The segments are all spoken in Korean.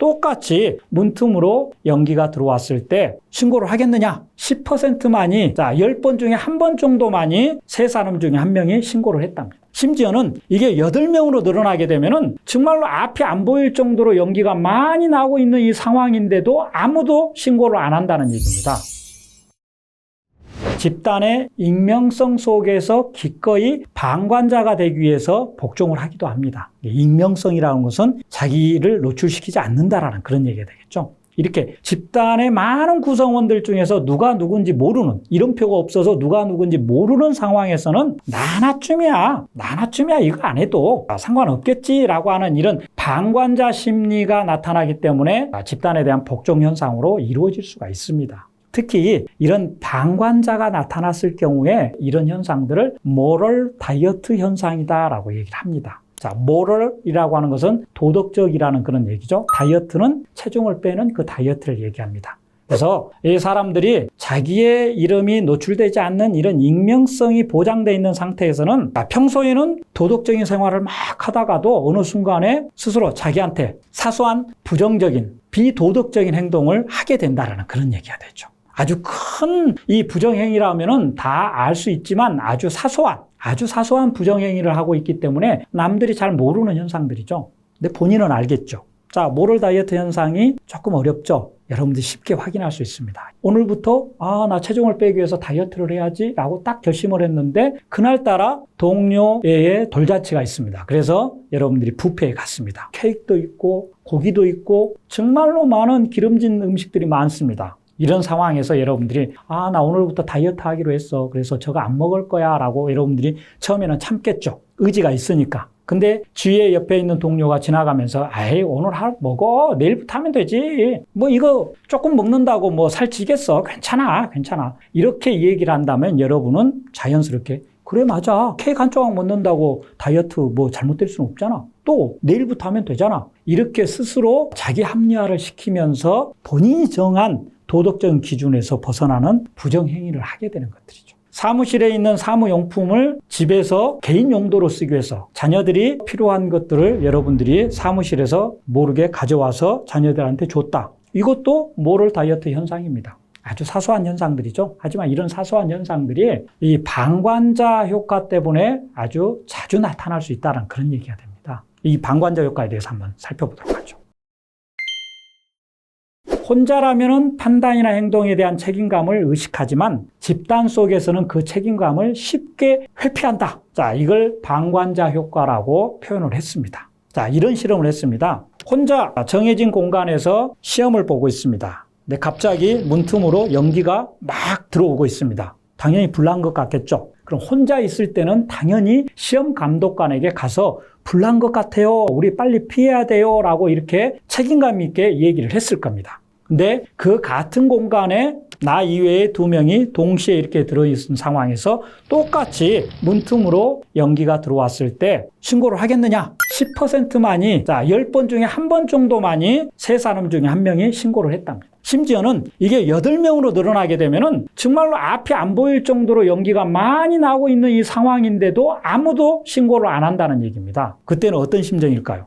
똑같이 문틈으로 연기가 들어왔을 때 신고를 하겠느냐? 10%만이, 자, 10번 중에 1번 정도만이 세 사람 중에 한 명이 신고를 했답니다. 심지어는 이게 8명으로 늘어나게 되면은 정말로 앞이 안 보일 정도로 연기가 많이 나오고 있는 이 상황인데도 아무도 신고를 안 한다는 얘기입니다. 집단의 익명성 속에서 기꺼이 방관자가 되기 위해서 복종을 하기도 합니다. 익명성이라는 것은 자기를 노출시키지 않는다라는 그런 얘기가 되겠죠. 이렇게 집단의 많은 구성원들 중에서 누가 누군지 모르는, 이름표가 없어서 누가 누군지 모르는 상황에서는 나나쯤이야 이거 안 해도 상관없겠지라고 하는 이런 방관자 심리가 나타나기 때문에 집단에 대한 복종 현상으로 이루어질 수가 있습니다. 특히 이런 방관자가 나타났을 경우에 이런 현상들을 모럴 다이어트 현상이다라고 얘기를 합니다. 자, moral이라고 하는 것은 도덕적이라는 그런 얘기죠. 다이어트는 체중을 빼는 그 다이어트를 얘기합니다. 그래서 이 사람들이 자기의 이름이 노출되지 않는 이런 익명성이 보장되어 있는 상태에서는 평소에는 도덕적인 생활을 막 하다가도 어느 순간에 스스로 자기한테 사소한 부정적인 비도덕적인 행동을 하게 된다는 그런 얘기가 되죠. 아주 큰 이 부정행위라면은 다 알 수 있지만 아주 사소한 부정행위를 하고 있기 때문에 남들이 잘 모르는 현상들이죠. 근데 본인은 알겠죠. 자, 모럴 다이어트 현상이 조금 어렵죠. 여러분들이 쉽게 확인할 수 있습니다. 오늘부터 나 체중을 빼기 위해서 다이어트를 해야지 라고 딱 결심을 했는데 그날따라 동료의 돌잔치가 있습니다. 그래서 여러분들이 뷔페에 갔습니다. 케이크도 있고 고기도 있고 정말로 많은 기름진 음식들이 많습니다. 이런 상황에서 여러분들이 나 오늘부터 다이어트 하기로 했어. 그래서 저거 안 먹을 거야 라고 여러분들이 처음에는 참겠죠. 의지가 있으니까. 근데 주위에 옆에 있는 동료가 지나가면서 오늘 먹어. 내일부터 하면 되지. 뭐 이거 조금 먹는다고 뭐 살찌겠어. 괜찮아. 이렇게 얘기를 한다면 여러분은 자연스럽게 그래 맞아. 케이크 한 조각 먹는다고 다이어트 뭐 잘못될 수는 없잖아. 또 내일부터 하면 되잖아. 이렇게 스스로 자기 합리화를 시키면서 본인이 정한 도덕적인 기준에서 벗어나는 부정행위를 하게 되는 것들이죠. 사무실에 있는 사무용품을 집에서 개인 용도로 쓰기 위해서 자녀들이 필요한 것들을 여러분들이 사무실에서 모르게 가져와서 자녀들한테 줬다. 이것도 모럴 다이어트 현상입니다. 아주 사소한 현상들이죠. 하지만 이런 사소한 현상들이 이 방관자 효과 때문에 아주 자주 나타날 수 있다는 그런 얘기가 됩니다. 이 방관자 효과에 대해서 한번 살펴보도록 하죠. 혼자라면은 판단이나 행동에 대한 책임감을 의식하지만 집단 속에서는 그 책임감을 쉽게 회피한다. 자, 이걸 방관자 효과라고 표현을 했습니다. 자, 이런 실험을 했습니다. 혼자 정해진 공간에서 시험을 보고 있습니다. 근데 갑자기 문틈으로 연기가 막 들어오고 있습니다. 당연히 불난 것 같겠죠. 그럼 혼자 있을 때는 당연히 시험 감독관에게 가서 불난 것 같아요. 우리 빨리 피해야 돼요. 라고 이렇게 책임감 있게 얘기를 했을 겁니다. 근데 그 같은 공간에 나 이외에 2명이 동시에 이렇게 들어있는 상황에서 똑같이 문틈으로 연기가 들어왔을 때 신고를 하겠느냐? 10%만이, 자, 10번 중에 1번 정도만이 세 사람 중에 한 명이 신고를 했답니다. 심지어는 이게 8명으로 늘어나게 되면은 정말로 앞이 안 보일 정도로 연기가 많이 나오고 있는 이 상황인데도 아무도 신고를 안 한다는 얘기입니다. 그때는 어떤 심정일까요?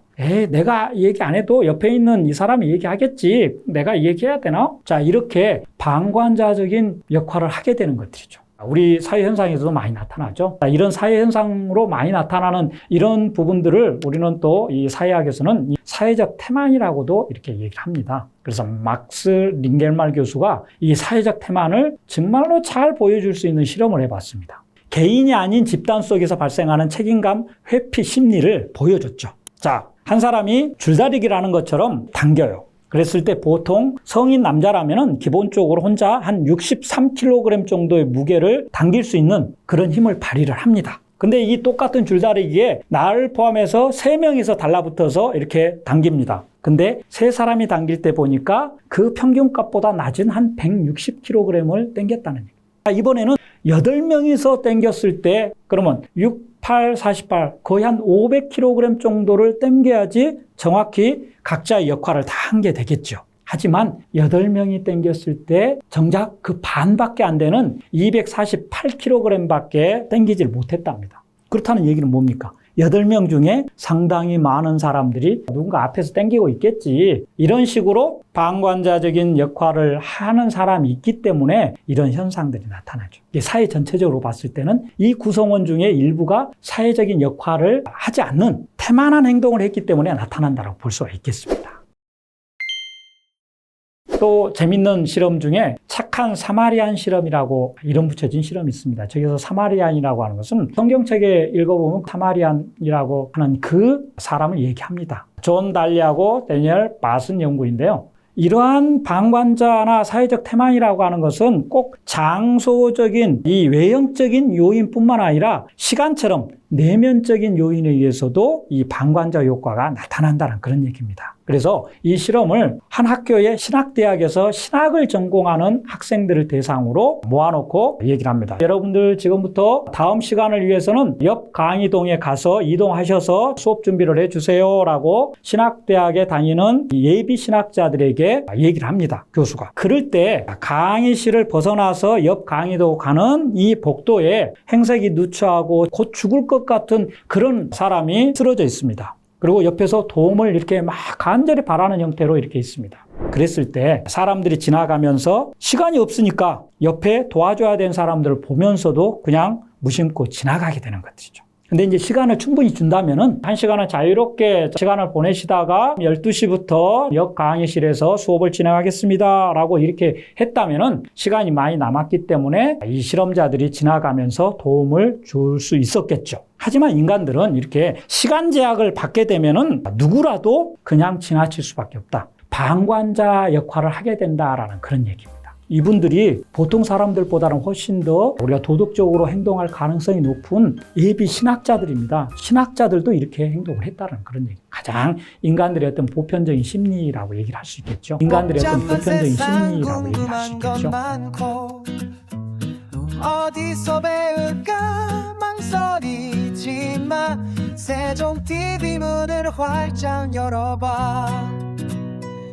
내가 얘기 안 해도 옆에 있는 이 사람이 얘기하겠지. 내가 얘기해야 되나? 자, 이렇게 방관자적인 역할을 하게 되는 것들이죠. 우리 사회 현상에서도 많이 나타나죠. 이런 사회 현상으로 많이 나타나는 이런 부분들을 우리는 또 이 사회학에서는 이 사회적 태만이라고도 이렇게 얘기를 합니다. 그래서 막스 링겔말 교수가 이 사회적 태만을 정말로 잘 보여줄 수 있는 실험을 해봤습니다. 개인이 아닌 집단 속에서 발생하는 책임감 회피 심리를 보여줬죠. 자, 한 사람이 줄다리기라는 것처럼 당겨요. 그랬을 때 보통 성인 남자라면은 기본적으로 혼자 한 63kg 정도의 무게를 당길 수 있는 그런 힘을 발휘를 합니다. 근데 이 똑같은 줄다리기에 나를 포함해서 3명이서 달라붙어서 이렇게 당깁니다. 근데 3사람이 당길 때 보니까 그 평균값보다 낮은 한 160kg을 당겼다는 얘기예요. 이번에는 8명이서 당겼을 때 그러면 6, 8, 48 거의 한 500kg 정도를 당겨야지 정확히 각자의 역할을 다 한 게 되겠죠. 하지만 8명이 당겼을 때 정작 그 반밖에 안 되는 248kg밖에 당기질 못했답니다. 그렇다는 얘기는 뭡니까? 8명 중에 상당히 많은 사람들이 누군가 앞에서 땡기고 있겠지. 이런 식으로 방관자적인 역할을 하는 사람이 있기 때문에 이런 현상들이 나타나죠. 사회 전체적으로 봤을 때는 이 구성원 중에 일부가 사회적인 역할을 하지 않는 태만한 행동을 했기 때문에 나타난다고 볼 수가 있겠습니다. 또 재밌는 실험 중에 착한 사마리안 실험이라고 이름 붙여진 실험이 있습니다. 저기서 사마리안이라고 하는 것은 성경책에 읽어보면 사마리안이라고 하는 그 사람을 얘기합니다. 존 달리하고 데니얼 바슨 연구인데요. 이러한 방관자나 사회적 태만이라고 하는 것은 꼭 장소적인 이 외형적인 요인뿐만 아니라 시간처럼 내면적인 요인에 의해서도 이 방관자 효과가 나타난다는 그런 얘기입니다. 그래서 이 실험을 한 학교의 신학대학에서 신학을 전공하는 학생들을 대상으로 모아놓고 얘기를 합니다. 여러분들 지금부터 다음 시간을 위해서는 옆 강의동에 가서 이동하셔서 수업 준비를 해주세요 라고 신학대학에 다니는 예비 신학자들에게 얘기를 합니다. 교수가. 그럴 때 강의실을 벗어나서 옆 강의도 가는 이 복도에 행색이 누추하고 곧 죽을 것 같은 그런 사람이 쓰러져 있습니다. 그리고 옆에서 도움을 이렇게 막 간절히 바라는 형태로 이렇게 있습니다. 그랬을 때 사람들이 지나가면서 시간이 없으니까 옆에 도와줘야 되는 사람들을 보면서도 그냥 무심코 지나가게 되는 것이죠. 근데 이제 시간을 충분히 준다면은 1시간은 자유롭게 시간을 보내시다가 12시부터 역 강의실에서 수업을 진행하겠습니다 라고 이렇게 했다면은 시간이 많이 남았기 때문에 이 실험자들이 지나가면서 도움을 줄 수 있었겠죠. 하지만 인간들은 이렇게 시간 제약을 받게 되면은 누구라도 그냥 지나칠 수밖에 없다. 방관자 역할을 하게 된다라는 그런 얘기입니다. 이분들이 보통 사람들보다는 훨씬 더 우리가 도덕적으로 행동할 가능성이 높은 예비 신학자들입니다. 신학자들도 이렇게 행동을 했다는 그런 얘기. 가장 인간들의 어떤 보편적인 심리라고 얘기를 할 수 있겠죠. 인간들의 어떤 보편적인 심리라고 얘기를 할 수 있겠죠. 어디서 배울까 망설이지마 세종 TV 문을 활짝 열어봐